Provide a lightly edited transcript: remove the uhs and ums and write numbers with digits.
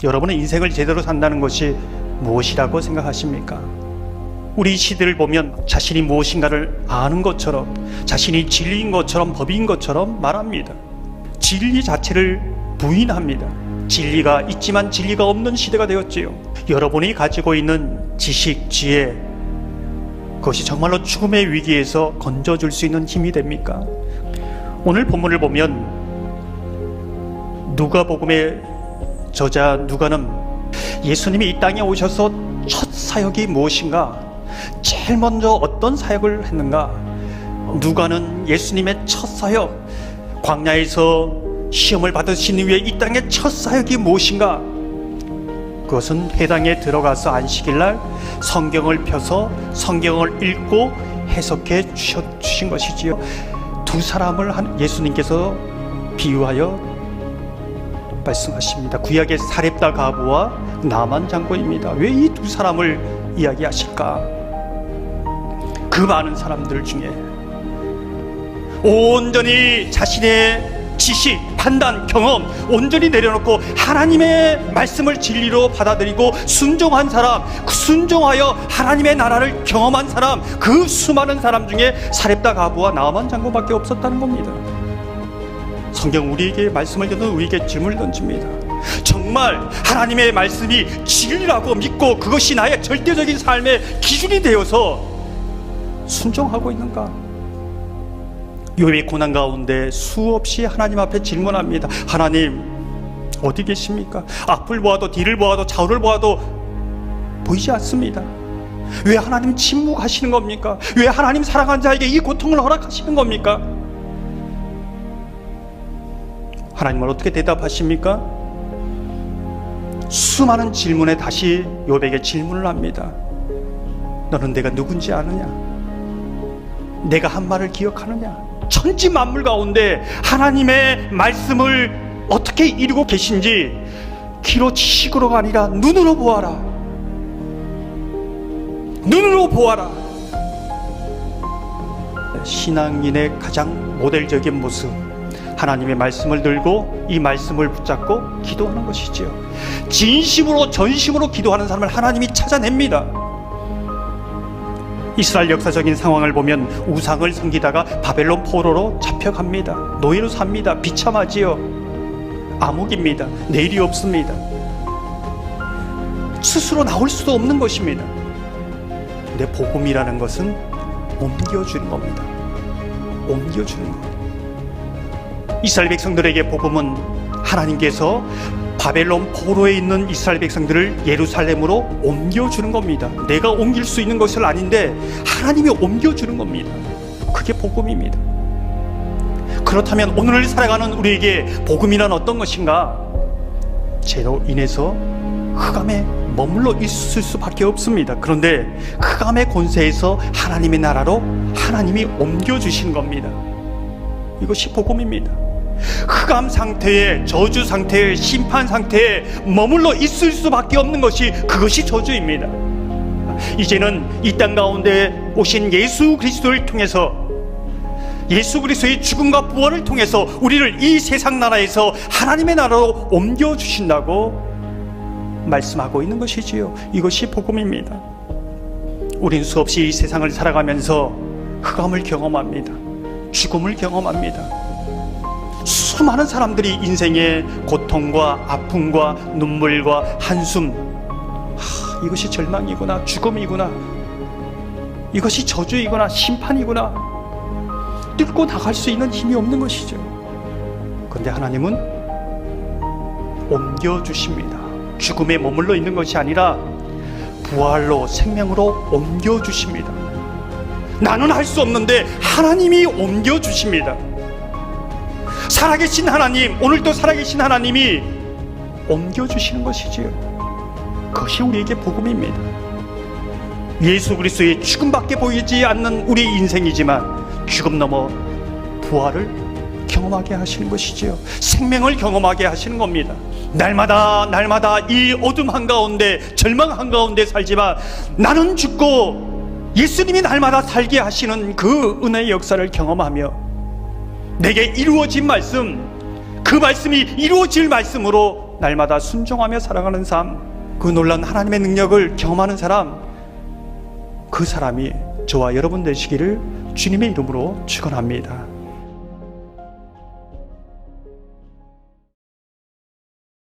여러분의 인생을 제대로 산다는 것이 무엇이라고 생각하십니까? 우리 시대를 보면 자신이 무엇인가를 아는 것처럼, 자신이 진리인 것처럼, 법인 것처럼 말합니다. 진리 자체를 부인합니다. 진리가 있지만 진리가 없는 시대가 되었지요. 여러분이 가지고 있는 지식, 지혜, 그것이 정말로 죽음의 위기에서 건져줄 수 있는 힘이 됩니까? 오늘 본문을 보면 누가복음의 저자 누가는 예수님이 이 땅에 오셔서 첫 사역이 무엇인가, 제일 먼저 어떤 사역을 했는가. 누가는 예수님의 첫 사역, 광야에서 시험을 받으신 후에 이 땅의 첫 사역이 무엇인가, 그것은 회당에 들어가서 안식일날 성경을 펴서 성경을 읽고 해석해 주신 것이지요. 두 사람을 예수님께서 비유하여 말씀하십니다. 구약의 사렙다 가부와 나만 장군입니다. 왜 이 두 사람을 이야기하실까? 그 많은 사람들 중에 온전히 자신의 지식, 판단, 경험 온전히 내려놓고 하나님의 말씀을 진리로 받아들이고 순종한 사람, 순종하여 하나님의 나라를 경험한 사람, 그 수많은 사람 중에 사렙다 가부와 나만 장군밖에 없었다는 겁니다. 성경 우리에게 말씀을 듣는 우리에게 질문을 던집니다. 정말 하나님의 말씀이 진리라고 믿고 그것이 나의 절대적인 삶의 기준이 되어서 순종하고 있는가? 욥의 고난 가운데 수없이 하나님 앞에 질문합니다. 하나님 어디 계십니까? 앞을 보아도 뒤를 보아도 좌우를 보아도 보이지 않습니다. 왜 하나님 침묵하시는 겁니까? 왜 하나님 사랑하는 자에게 이 고통을 허락하시는 겁니까? 하나님은 어떻게 대답하십니까? 수많은 질문에 다시 욥에게 질문을 합니다. 너는 내가 누군지 아느냐? 내가 한 말을 기억하느냐? 천지 만물 가운데 하나님의 말씀을 어떻게 이루고 계신지 귀로 지식으로가 아니라 눈으로 보아라. 눈으로 보아라. 신앙인의 가장 모델적인 모습, 하나님의 말씀을 들고 이 말씀을 붙잡고 기도하는 것이지요. 진심으로 전심으로 기도하는 사람을 하나님이 찾아냅니다. 이스라엘 역사적인 상황을 보면 우상을 섬기다가 바벨론 포로로 잡혀갑니다. 노예로 삽니다. 비참하지요. 암흑입니다. 내일이 없습니다. 스스로 나올 수도 없는 것입니다. 근데 복음이라는 것은 옮겨주는 겁니다. 옮겨주는 겁니다. 이스라엘 백성들에게 복음은 하나님께서 바벨론 포로에 있는 이스라엘 백성들을 예루살렘으로 옮겨주는 겁니다. 내가 옮길 수 있는 것은 아닌데 하나님이 옮겨주는 겁니다. 그게 복음입니다. 그렇다면 오늘 살아가는 우리에게 복음이란 어떤 것인가? 죄로 인해서 흑암에 머물러 있을 수밖에 없습니다. 그런데 흑암의 권세에서 하나님의 나라로 하나님이 옮겨주신 겁니다. 이것이 복음입니다. 흑암 상태에, 저주 상태에, 심판 상태에 머물러 있을 수밖에 없는 것이, 그것이 저주입니다. 이제는 이 땅 가운데 오신 예수 그리스도를 통해서, 예수 그리스도의 죽음과 부활을 통해서 우리를 이 세상 나라에서 하나님의 나라로 옮겨주신다고 말씀하고 있는 것이지요. 이것이 복음입니다. 우린 수없이 이 세상을 살아가면서 흑암을 경험합니다. 죽음을 경험합니다. 수많은 사람들이 인생의 고통과 아픔과 눈물과 한숨, 이것이 절망이구나, 죽음이구나, 이것이 저주이구나, 심판이구나, 뚫고 나갈 수 있는 힘이 없는 것이죠. 그런데 하나님은 옮겨주십니다. 죽음에 머물러 있는 것이 아니라 부활로, 생명으로 옮겨주십니다. 나는 할 수 없는데 하나님이 옮겨주십니다. 살아계신 하나님, 오늘도 살아계신 하나님이 옮겨주시는 것이지요. 그것이 우리에게 복음입니다. 예수 그리스도의 죽음밖에 보이지 않는 우리 인생이지만 죽음 넘어 부활을 경험하게 하시는 것이지요. 생명을 경험하게 하시는 겁니다. 날마다 이 어둠 한가운데, 절망 한가운데 살지만 나는 죽고 예수님이 날마다 살게 하시는 그 은혜의 역사를 경험하며 내게 이루어진 말씀, 그 말씀이 이루어질 말씀으로 믿고 날마다 순종하며 살아가는 삶, 그 놀라운 하나님의 능력을 경험하는 사람, 그 사람이 저와 여러분 되시기를 주님의 이름으로 축원합니다.